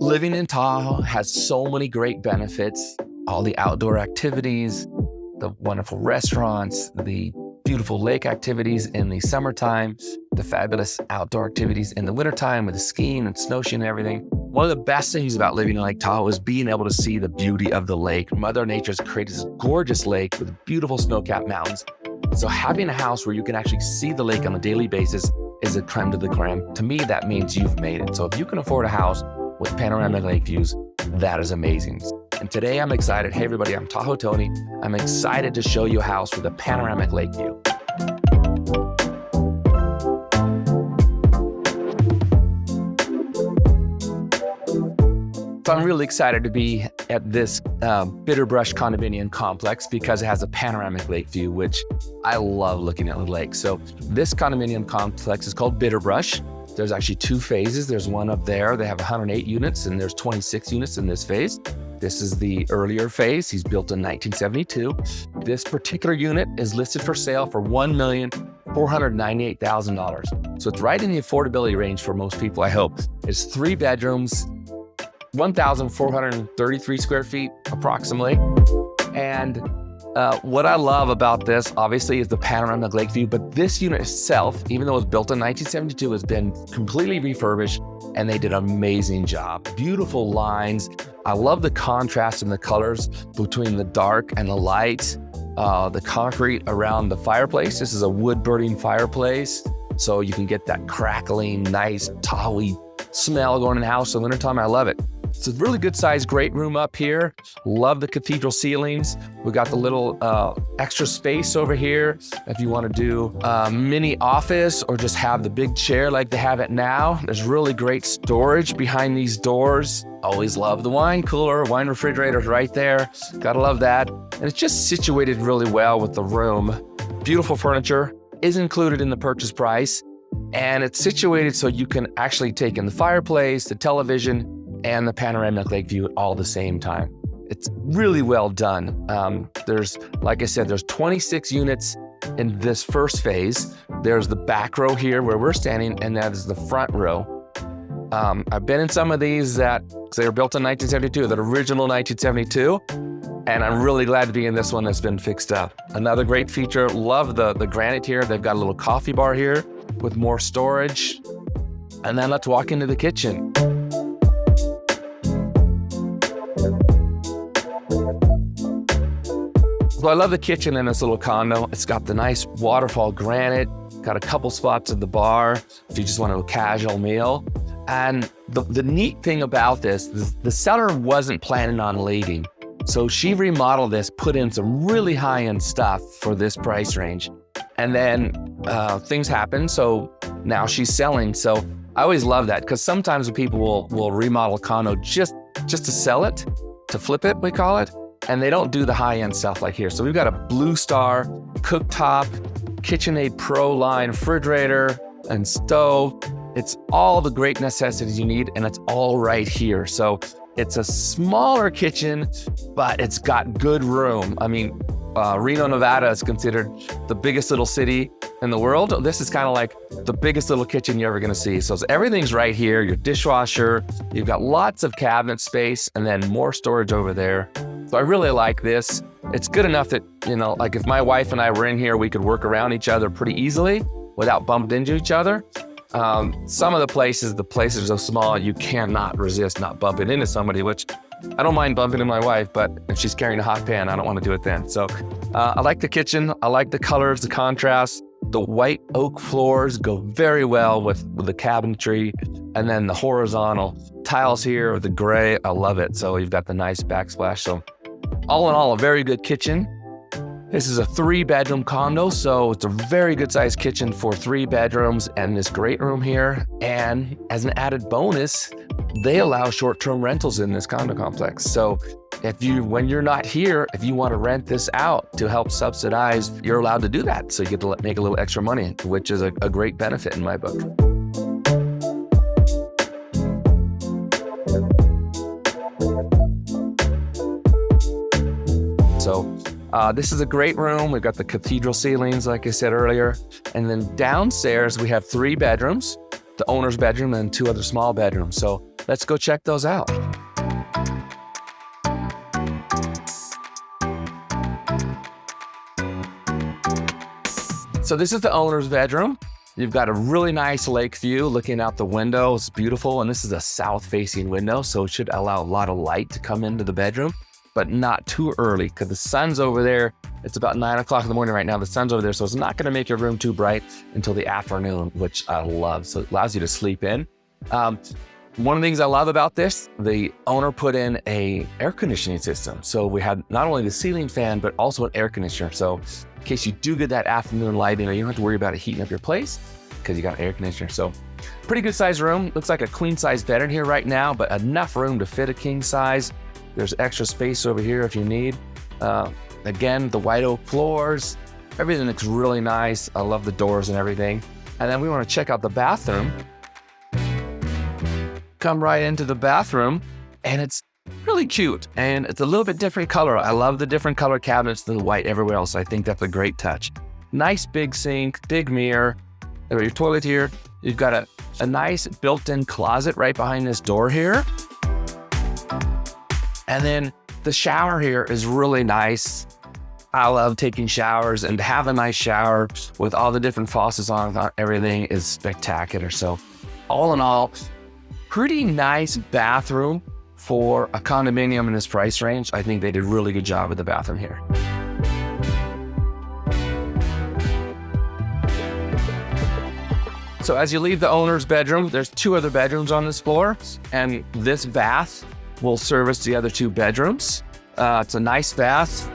Living in Tahoe has so many great benefits. All the outdoor activities, the wonderful restaurants, the beautiful lake activities in the summertime, the fabulous outdoor activities in the wintertime with the skiing and snowshoeing and everything. One of the best things about living in Lake Tahoe is being able to see the beauty of the lake. Mother Nature's created this gorgeous lake with beautiful snow-capped mountains. So having a house where you can actually see the lake on a daily basis is a creme de la creme. To me, that means you've made it. So if you can afford a house with panoramic lake views, that is amazing. And today I'm excited. Hey everybody, I'm Tahoe Tony. I'm excited to show you a house with a panoramic lake view. So I'm really excited to be at this Bitterbrush condominium complex because it has a panoramic lake view, which I love looking at the lake. So this condominium complex is called Bitterbrush. There's actually two phases. There's one up there. They have 108 units and there's 26 units in this phase. This is the earlier phase. He's built in 1972. This particular unit is listed for sale for $1,498,000. So it's right in the affordability range for most people, I hope. It's 3 bedrooms, 1,433 square feet approximately. And what I love about this, obviously, is the panoramic lake view, but this unit itself, even though it was built in 1972, has been completely refurbished and they did an amazing job. Beautiful lines. I love the contrast in the colors between the dark and the light, the concrete around the fireplace. This is a wood burning fireplace, so you can get that crackling, nice Tahoe smell going in the house in the wintertime. I love it. It's a really good sized great room up here. Love the cathedral ceilings. We got the little extra space over here if you want to do a mini office or just have the big chair like they have it now. There's really great storage behind these doors. Always love the wine cooler, wine refrigerator's right there. Gotta love that. And it's just situated really well with the room. Beautiful furniture is included in the purchase price. And it's situated so you can actually take in the fireplace, the television, and the panoramic lake view all at the same time. It's really well done. There's, like I said, there's 26 units in this first phase. There's the back row here where we're standing, and that is the front row. I've been in some of these that, because they were built in 1972, that original 1972, and I'm really glad to be in this one that's been fixed up. Another great feature, love the granite here. They've got a little coffee bar here with more storage. And then let's walk into the kitchen. So I love the kitchen in this little condo. It's got the nice waterfall granite, got a couple spots at the bar if you just want a casual meal. And the neat thing about this, the seller wasn't planning on leaving. So she remodeled this, put in some really high-end stuff for this price range. And then things happen, so now she's selling. So I always love that because sometimes people will remodel a condo just to sell it, to flip it, we call it. And they don't do the high-end stuff like here. So we've got a Blue Star cooktop, KitchenAid Pro line refrigerator and stove. It's all the great necessities you need, and it's all right here. So it's a smaller kitchen, but it's got good room. I mean, Reno, Nevada is considered the biggest little city in the world. This is kind of like the biggest little kitchen you're ever gonna see. So everything's right here, your dishwasher, you've got lots of cabinet space, and then more storage over there. So I really like this. It's good enough that, you know, like if my wife and I were in here, we could work around each other pretty easily without bumping into each other. Some of the places are so small, you cannot resist not bumping into somebody, which I don't mind bumping into my wife, but if she's carrying a hot pan, I don't want to do it then. So I like the kitchen. I like the colors, the contrast. The white oak floors go very well with the cabinetry, and then the horizontal tiles here with the gray. I love it. So you've got the nice backsplash. So all in all, a very good kitchen. This is a 3-bedroom condo, so it's a very good sized kitchen for 3 bedrooms and this great room here. And as an added bonus, they allow short-term rentals in this condo complex. So when you're not here, if you want to rent this out to help subsidize, you're allowed to do that. So you get to make a little extra money, which is a great benefit in my book. So this is a great room. We've got the cathedral ceilings, like I said earlier. And then downstairs, we have 3 bedrooms, the owner's bedroom and 2 other small bedrooms. So let's go check those out. So this is the owner's bedroom. You've got a really nice lake view looking out the window. It's beautiful. And this is a south-facing window, so it should allow a lot of light to come into the bedroom, but not too early because the sun's over there. It's about 9 o'clock in the morning right now. The sun's over there, so it's not going to make your room too bright until the afternoon, which I love. So it allows you to sleep in. One of the things I love about this, the owner put in a air conditioning system. So we have not only the ceiling fan, but also an air conditioner. So in case you do get that afternoon lighting, you don't have to worry about it heating up your place because you got an air conditioner. So pretty good size room. Looks like a queen size bed in here right now, but enough room to fit a king size. There's extra space over here if you need. Again, the white oak floors, everything looks really nice. I love the doors and everything. And then we want to check out the bathroom. Come right into the bathroom, and it's really cute, and it's a little bit different color. I love the different color cabinets than the white everywhere else. I think that's a great touch. Nice big sink, big mirror. There's your toilet here. You've got a nice built-in closet right behind this door here. And then the shower here is really nice. I love taking showers, and to have a nice shower with all the different faucets on everything is spectacular. So all in all, pretty nice bathroom for a condominium in this price range. I think they did a really good job with the bathroom here. So as you leave the owner's bedroom, there's 2 other bedrooms on this floor, and this bath will service the other 2 bedrooms. It's a nice bath.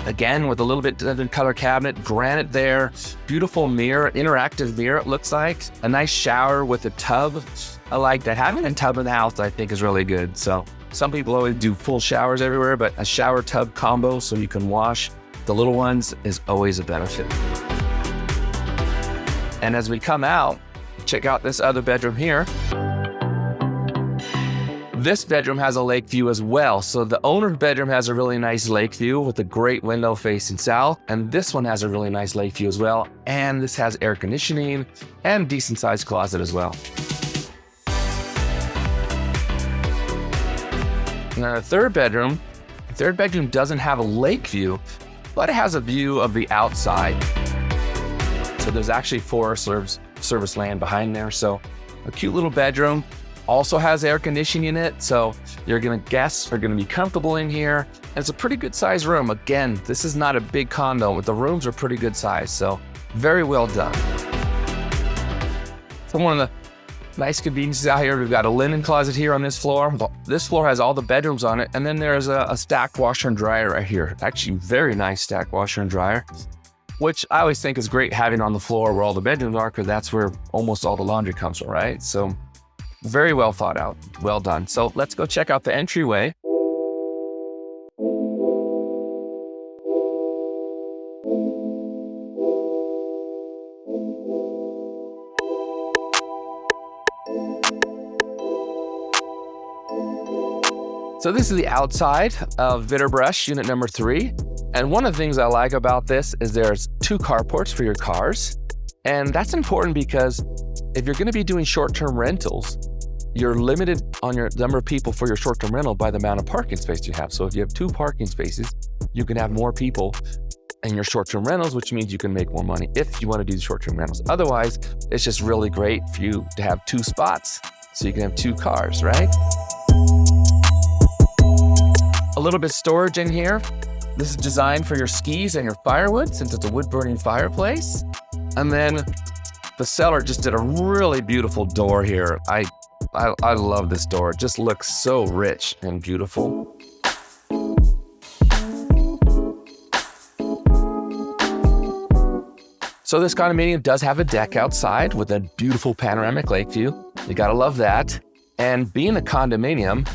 Again, with a little bit different color cabinet, granite there, beautiful mirror, interactive mirror it looks like, a nice shower with a tub. I like that. Having a tub in the house I think is really good. So some people always do full showers everywhere, but a shower tub combo so you can wash the little ones is always a benefit. And as we come out, check out this other bedroom here. This bedroom has a lake view as well. So the owner's bedroom has a really nice lake view with a great window facing south. And this one has a really nice lake view as well. And this has air conditioning and decent sized closet as well. Now the third bedroom doesn't have a lake view, but it has a view of the outside. So there's actually Forest Service land behind there. So a cute little bedroom. Also has air conditioning in it, so guests are gonna be comfortable in here. And it's a pretty good size room. Again, this is not a big condo, but the rooms are pretty good size, so very well done. So one of the nice conveniences out here, we've got a linen closet here on this floor. This floor has all the bedrooms on it, and then there's a stacked washer and dryer right here. Actually, very nice stacked washer and dryer, which I always think is great having on the floor where all the bedrooms are, because that's where almost all the laundry comes from, right? So very well thought out, well done. So let's go check out the entryway. So this is the outside of Vitterbrush unit number 3. And one of the things I like about this is there's 2 carports for your cars. And that's important because if you're gonna be doing short-term rentals, you're limited on your number of people for your short-term rental by the amount of parking space you have. So if you have 2 parking spaces, you can have more people in your short-term rentals, which means you can make more money if you want to do the short-term rentals. Otherwise, it's just really great for you to have 2 spots so you can have 2 cars, right? A little bit of storage in here. This is designed for your skis and your firewood since it's a wood-burning fireplace. And then the seller just did a really beautiful door here. I love this door. It just looks so rich and beautiful. So this condominium does have a deck outside with a beautiful panoramic lake view. You gotta love that. And being a condominium,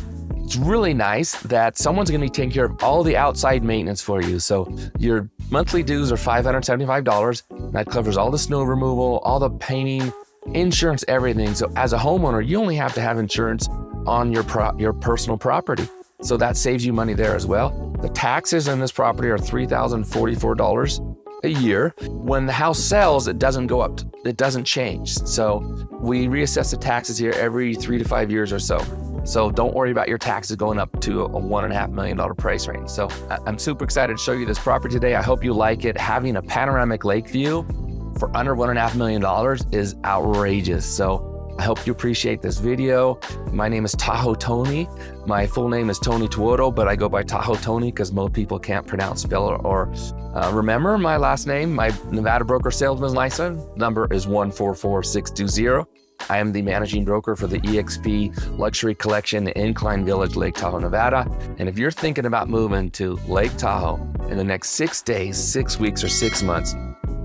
it's really nice that someone's gonna be taking care of all the outside maintenance for you. So your monthly dues are $575. That covers all the snow removal, all the painting, insurance, everything. So as a homeowner, you only have to have insurance on your personal property. So that saves you money there as well. The taxes on this property are $3,044. a year. When the house sells, it doesn't go up, it doesn't change. So we reassess the taxes here every 3 to 5 years or so. So don't worry about your taxes going up to a $1.5 million price range. So I'm super excited to show you this property today. I hope you like it. Having a panoramic lake view for under $1.5 million is outrageous. So I hope you appreciate this video. My name is Tahoe Tony. My full name is Tony Tuoto, but I go by Tahoe Tony because most people can't pronounce, spell, or remember my last name. My Nevada broker salesman license number is 144620. I am the managing broker for the eXp Luxury Collection Incline Village, Lake Tahoe, Nevada. And if you're thinking about moving to Lake Tahoe in the next 6 days, 6 weeks, or 6 months,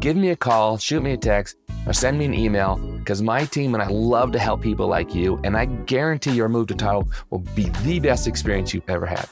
give me a call, shoot me a text, or send me an email, because my team and I love to help people like you, and I guarantee your move to Tahoe will be the best experience you've ever had.